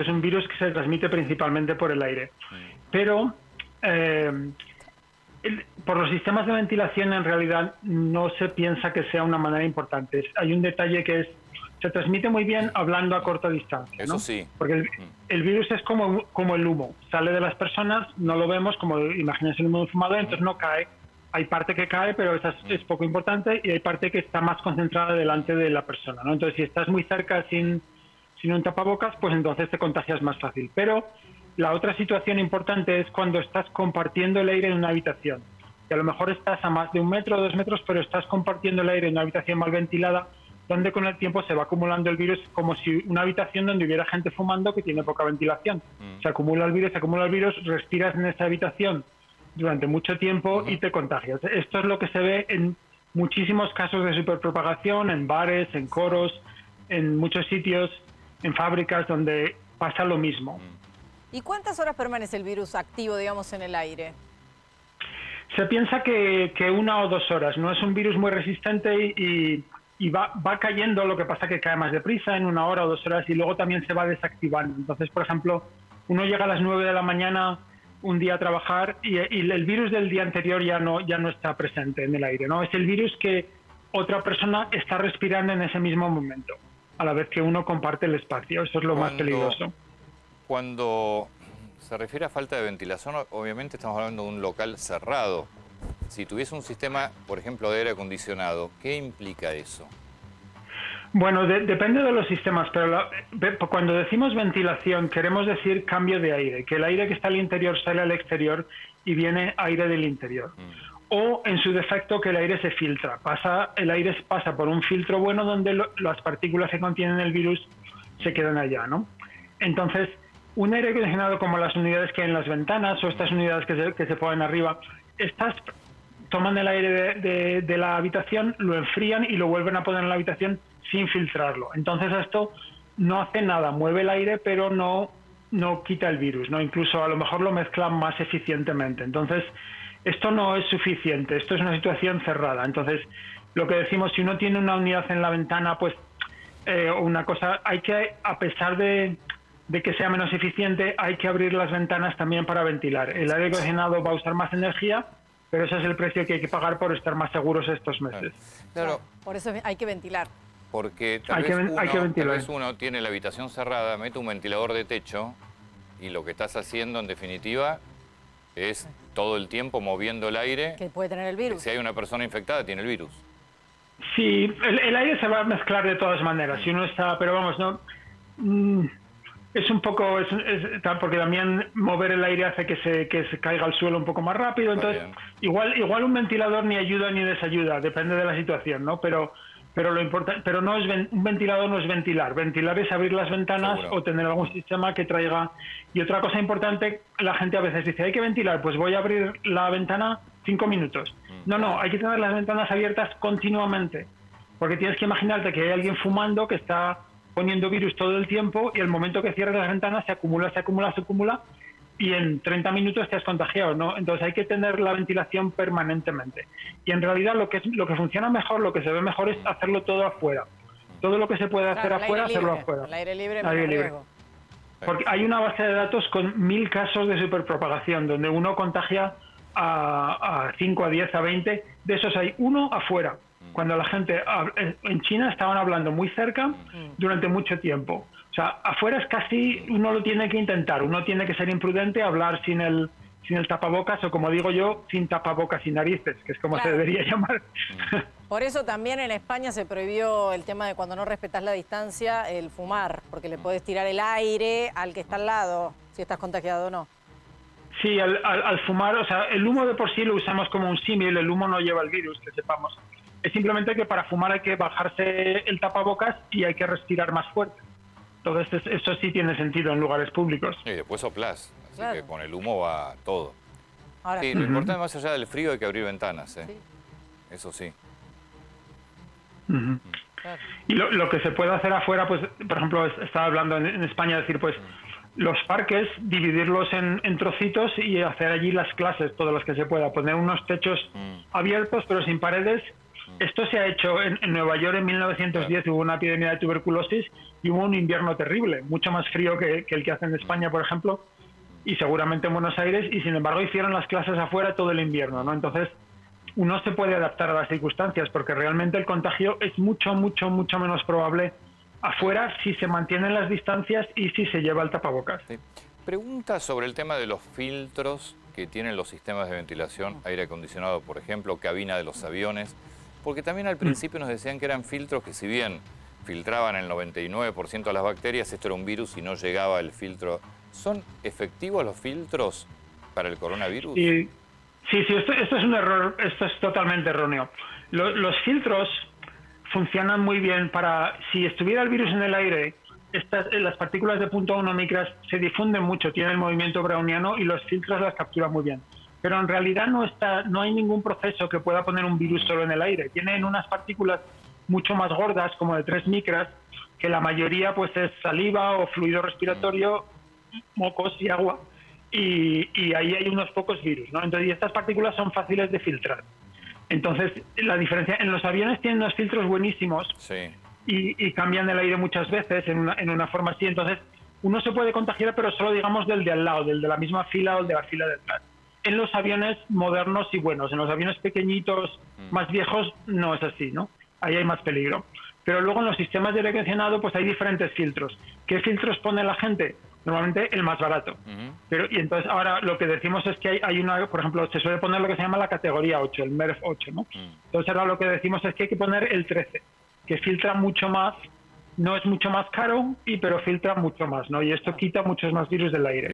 Es un virus que se transmite principalmente por el aire. Pero por los sistemas de ventilación en realidad no se piensa que sea una manera importante. Hay un detalle que es, se transmite muy bien hablando a corta distancia, ¿no? Eso sí. Porque el virus es como el humo, sale de las personas, no lo vemos, como imagínense el humo de un fumador, entonces no cae. Hay parte que cae, pero esa es poco importante, y hay parte que está más concentrada delante de la persona, ¿no? Entonces, si estás muy cerca sin un tapabocas, pues entonces te contagias más fácil. Pero la otra situación importante es cuando estás compartiendo el aire en una habitación. Y a lo mejor estás a más de 1 metro o 2 metros, pero estás compartiendo el aire en una habitación mal ventilada, donde con el tiempo se va acumulando el virus, como si una habitación donde hubiera gente fumando que tiene poca ventilación. Se acumula el virus, respiras en esa habitación durante mucho tiempo y te contagias. Esto es lo que se ve en muchísimos casos de superpropagación, en bares, en coros, en muchos sitios, en fábricas donde pasa lo mismo. ¿Y cuántas horas permanece el virus activo, digamos, en el aire? Se piensa que 1 o 2 horas. No es un virus muy resistente y va cayendo, lo que pasa que cae más deprisa en 1 hora o 2 horas y luego también se va desactivando. Entonces, por ejemplo, uno llega a las 9 de la mañana un día a trabajar y el virus del día anterior ya no está presente en el aire, ¿no? Es el virus que otra persona está respirando en ese mismo momento, a la vez que uno comparte el espacio. Eso es lo más peligroso. Cuando se refiere a falta de ventilación, obviamente estamos hablando de un local cerrado. Si tuviese un sistema, por ejemplo, de aire acondicionado, ¿qué implica eso? Bueno, depende de los sistemas, pero cuando decimos ventilación queremos decir cambio de aire, que el aire que está al interior sale al exterior y viene aire del interior. O, en su defecto, que el aire se filtra. El aire pasa por un filtro bueno donde las partículas que contienen el virus se quedan allá, ¿no? Entonces, un aire acondicionado como las unidades que hay en las ventanas o estas unidades que se ponen arriba, estas toman el aire de la habitación, lo enfrían y lo vuelven a poner en la habitación sin filtrarlo. Entonces esto no hace nada, mueve el aire, pero no quita el virus, ¿no? Incluso a lo mejor lo mezclan más eficientemente. Entonces, esto no es suficiente, esto es una situación cerrada. Entonces, lo que decimos, si uno tiene una unidad en la ventana, pues una cosa, hay que, a pesar de que sea menos eficiente, hay que abrir las ventanas también para ventilar. El aire acondicionado va a usar más energía, pero ese es el precio que hay que pagar por estar más seguros estos meses. Claro. Por eso hay que ventilar. Porque tal vez uno tiene la habitación cerrada, mete un ventilador de techo y lo que estás haciendo en definitiva es todo el tiempo moviendo el aire. Que puede tener el virus. Si hay una persona infectada, tiene el virus. Sí, el aire se va a mezclar de todas maneras. Si uno está, pero vamos, no. Es un poco, porque también mover el aire hace que se caiga al suelo un poco más rápido. Entonces, igual un ventilador ni ayuda ni desayuda, depende de la situación, ¿no? Pero lo importante, pero no es un ventilador, no es ventilar. Ventilar es abrir las ventanas o tener algún sistema que traiga. Y otra cosa importante, la gente a veces dice, hay que ventilar, pues voy a abrir la ventana 5 minutos. No, hay que tener las ventanas abiertas continuamente, porque tienes que imaginarte que hay alguien fumando que está poniendo virus todo el tiempo y el momento que cierres las ventanas se acumula y en 30 minutos te has contagiado, ¿no? Entonces hay que tener la ventilación permanentemente. Y en realidad lo que funciona mejor, lo que se ve mejor es hacerlo todo afuera. Todo lo que se puede hacer afuera, hacerlo afuera. El aire libre, Porque hay una base de datos con 1000 casos de superpropagación, donde uno contagia a 5, a 10, a 20. De esos hay 1 afuera. Cuando la gente en China estaban hablando muy cerca durante mucho tiempo. O sea, afuera es casi, uno lo tiene que intentar, uno tiene que ser imprudente, hablar sin el tapabocas, o como digo yo, sin tapabocas y narices, que es como se debería llamar. Por eso también en España se prohibió el tema de cuando no respetas la distancia, el fumar, porque le puedes tirar el aire al que está al lado, si estás contagiado o no. Sí, al fumar, o sea, el humo de por sí lo usamos como un símil, el humo no lleva el virus, que sepamos. Es simplemente que para fumar hay que bajarse el tapabocas y hay que respirar más fuerte. Entonces, eso sí tiene sentido en lugares públicos. Y después soplás, así que con el humo va todo. Ahora, sí, lo importante más allá del frío hay que abrir ventanas, ¿eh? Eso sí. Y lo que se puede hacer afuera, pues, por ejemplo, estaba hablando en España, decir, pues, los parques, dividirlos en trocitos y hacer allí las clases, todas las que se pueda. Poner unos techos abiertos, pero sin paredes, Esto se ha hecho en Nueva York en 1910, hubo una epidemia de tuberculosis y hubo un invierno terrible, mucho más frío que el que hace en España, por ejemplo, y seguramente en Buenos Aires, y sin embargo hicieron las clases afuera todo el invierno, ¿no? Entonces, uno se puede adaptar a las circunstancias, porque realmente el contagio es mucho menos probable afuera si se mantienen las distancias y si se lleva el tapabocas. Sí. Pregunta sobre el tema de los filtros que tienen los sistemas de ventilación, aire acondicionado, por ejemplo, cabina de los aviones, porque también al principio nos decían que eran filtros que si bien filtraban el 99% de las bacterias, esto era un virus y no llegaba el filtro. ¿Son efectivos los filtros para el coronavirus? Sí, esto es un error, esto es totalmente erróneo. Los filtros funcionan muy bien para, si estuviera el virus en el aire, las partículas de 0.1 micras se difunden mucho, tienen el movimiento browniano y los filtros las capturan muy bien. Pero en realidad no hay ningún proceso que pueda poner un virus solo en el aire. Tienen unas partículas mucho más gordas, como de 3 micras, que la mayoría pues es saliva o fluido respiratorio, mocos y agua, y ahí hay unos pocos virus, ¿no? Entonces, y estas partículas son fáciles de filtrar. Entonces, la diferencia, en los aviones tienen unos filtros buenísimos, sí, y cambian el aire muchas veces en una forma así. Entonces, uno se puede contagiar, pero solo, digamos, del de al lado, del de la misma fila o el de la fila de atrás. En los aviones modernos y buenos, en los aviones pequeñitos, más viejos, no es así, ¿no? Ahí hay más peligro. Pero luego en los sistemas de aire acondicionado, pues hay diferentes filtros. ¿Qué filtros pone la gente? Normalmente el más barato. Y entonces ahora lo que decimos es que hay una, por ejemplo, se suele poner lo que se llama la categoría 8, el MERV 8, ¿no? Entonces ahora lo que decimos es que hay que poner el 13, que filtra mucho más, no es mucho más caro, pero filtra mucho más, ¿no? Y esto quita muchos más virus del aire.